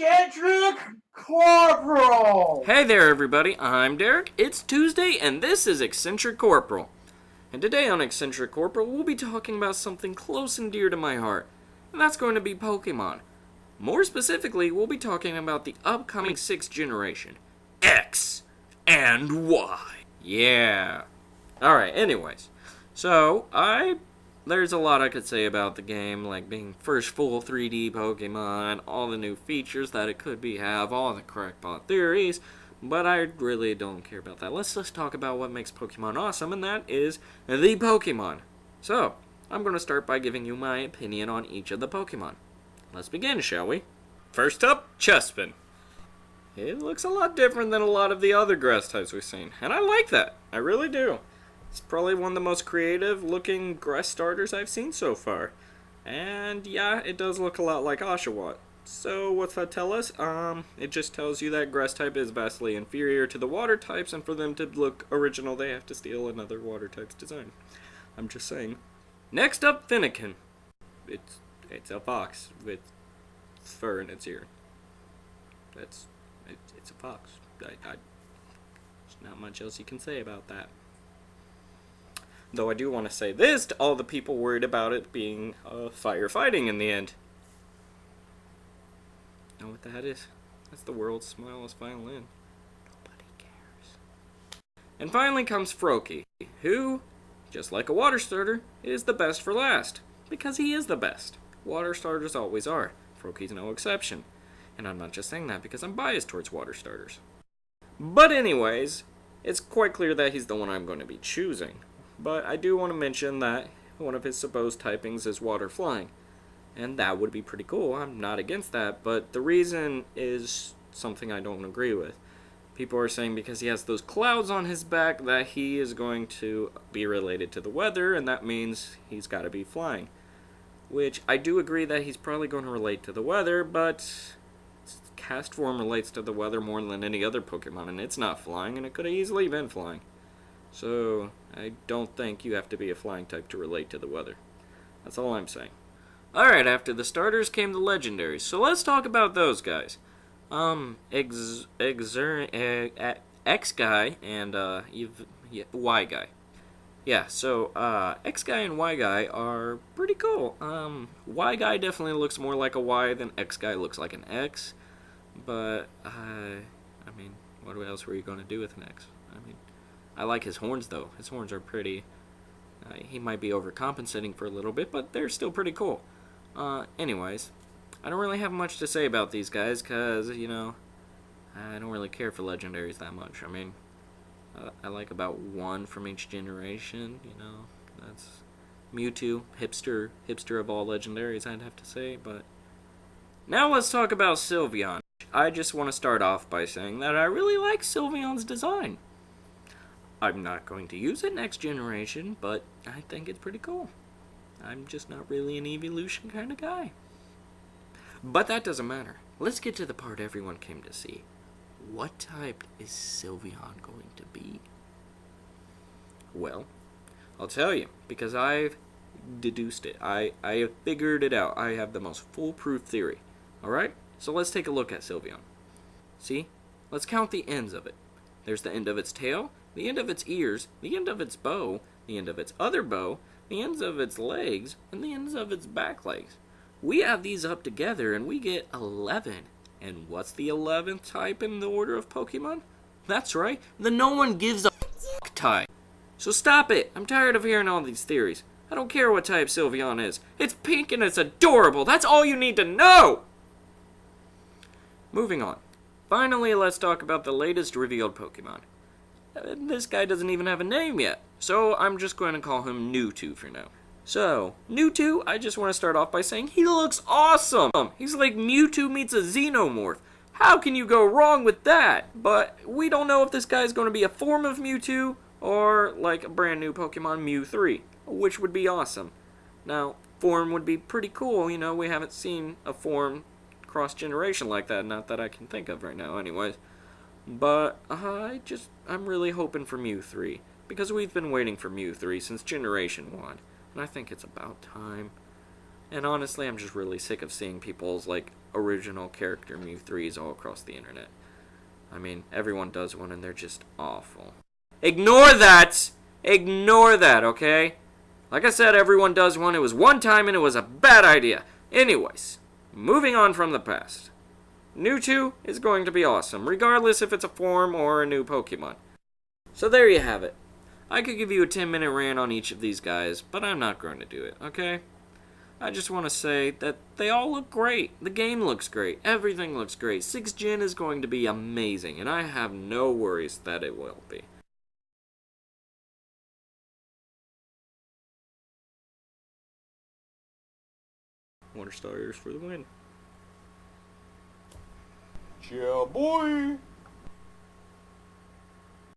Eccentric Corporal! Hey there, everybody. I'm Derek. It's Tuesday, and this is Eccentric Corporal. And today on Eccentric Corporal, we'll be talking about something close and dear to my heart, and that's going to be Pokemon. More specifically, we'll be talking about the upcoming 6th generation, X and Y. Yeah. Alright, anyways. So, there's a lot I could say about the game, like being first full 3D Pokemon, all the new features that it could have, all the crackpot theories, but I really don't care about that. Let's just talk about what makes Pokemon awesome, and that is the Pokemon. So, I'm going to start by giving you my opinion on each of the Pokemon. Let's begin, shall we? First up, Chespin. It looks a lot different than a lot of the other grass types we've seen, and I like that. I really do. It's probably one of the most creative looking grass starters I've seen so far. And yeah, it does look a lot like Oshawott. So what's that tell us? It just tells you that grass type is vastly inferior to the water types, and for them to look original they have to steal another water type's design. I'm just saying. Next up, Fennekin. It's a fox with fur in its ear. It's a fox. There's not much else you can say about that. Though I do want to say this to all the people worried about it being firefighting in the end. Know what that is? That's the world's smallest violin. Nobody cares. And finally comes Froakie, who, just like a water starter, is the best for last. Because he is the best. Water starters always are. Froakie's no exception. And I'm not just saying that because I'm biased towards water starters. But anyways, it's quite clear that he's the one I'm going to be choosing. But I do want to mention that one of his supposed typings is water flying. And that would be pretty cool. I'm not against that, but the reason is something I don't agree with. People are saying because he has those clouds on his back that he is going to be related to the weather, and that means he's got to be flying. Which I do agree that he's probably going to relate to the weather, but cast form relates to the weather more than any other Pokemon, and it's not flying, and it could have easily been flying. So, I don't think you have to be a flying type to relate to the weather. That's all I'm saying. Alright, after the starters came the legendaries, so let's talk about those guys. X-Guy and Y-Guy. Yeah, so, X-Guy and Y-Guy are pretty cool. Y-Guy definitely looks more like a Y than X-Guy looks like an X. But, I mean, what else were you going to do with an X? I like his horns, though. His horns are pretty. He might be overcompensating for a little bit, but they're still pretty cool. Anyways, I don't really have much to say about these guys, because, I don't really care for legendaries that much. I like about one from each generation, That's Mewtwo, hipster of all legendaries, I'd have to say, but... Now let's talk about Sylveon. I just want to start off by saying that I really like Sylveon's design. I'm not going to use it next generation, but I think it's pretty cool. I'm just not really an evolution kind of guy. But that doesn't matter. Let's get to the part everyone came to see. What type is Sylveon going to be? Well, I'll tell you, because I've deduced it. I have figured it out. I have the most foolproof theory. Alright? So let's take a look at Sylveon. See? Let's count the ends of it. There's the end of its tail, the end of its ears, the end of its bow, the end of its other bow, the ends of its legs, and the ends of its back legs. We add these up together and we get 11. And what's the 11th type in the order of Pokemon? That's right, the no one gives a fuck type. So stop it. I'm tired of hearing all these theories. I don't care what type Sylveon is. It's pink and it's adorable. That's all you need to know! Moving on. Finally, let's talk about the latest revealed Pokemon. This guy doesn't even have a name yet, so I'm just going to call him Mewtwo for now. So, Mewtwo, I just want to start off by saying he looks awesome! He's like Mewtwo meets a Xenomorph. How can you go wrong with that? But we don't know if this guy is going to be a form of Mewtwo, or like a brand new Pokemon Mew 3, which would be awesome. Now, form would be pretty cool, we haven't seen a form cross-generation like that, not that I can think of right now anyways. But I'm really hoping for Mew 3, because we've been waiting for Mew 3 since Generation 1, and I think it's about time. And honestly, I'm just really sick of seeing people's, like, original character Mew 3s all across the internet. I mean, everyone does one and they're just awful. Ignore that! Ignore that, okay? Like I said, everyone does one. It was one time and it was a bad idea. Anyways, moving on from the past. Mewtwo is going to be awesome, regardless if it's a form or a new Pokemon. So there you have it. I could give you a 10-minute rant on each of these guys, but I'm not going to do it, okay? I just want to say that they all look great. The game looks great. Everything looks great. 6th Gen is going to be amazing, and I have no worries that it will be. Water Stars for the win. Yeah, boy.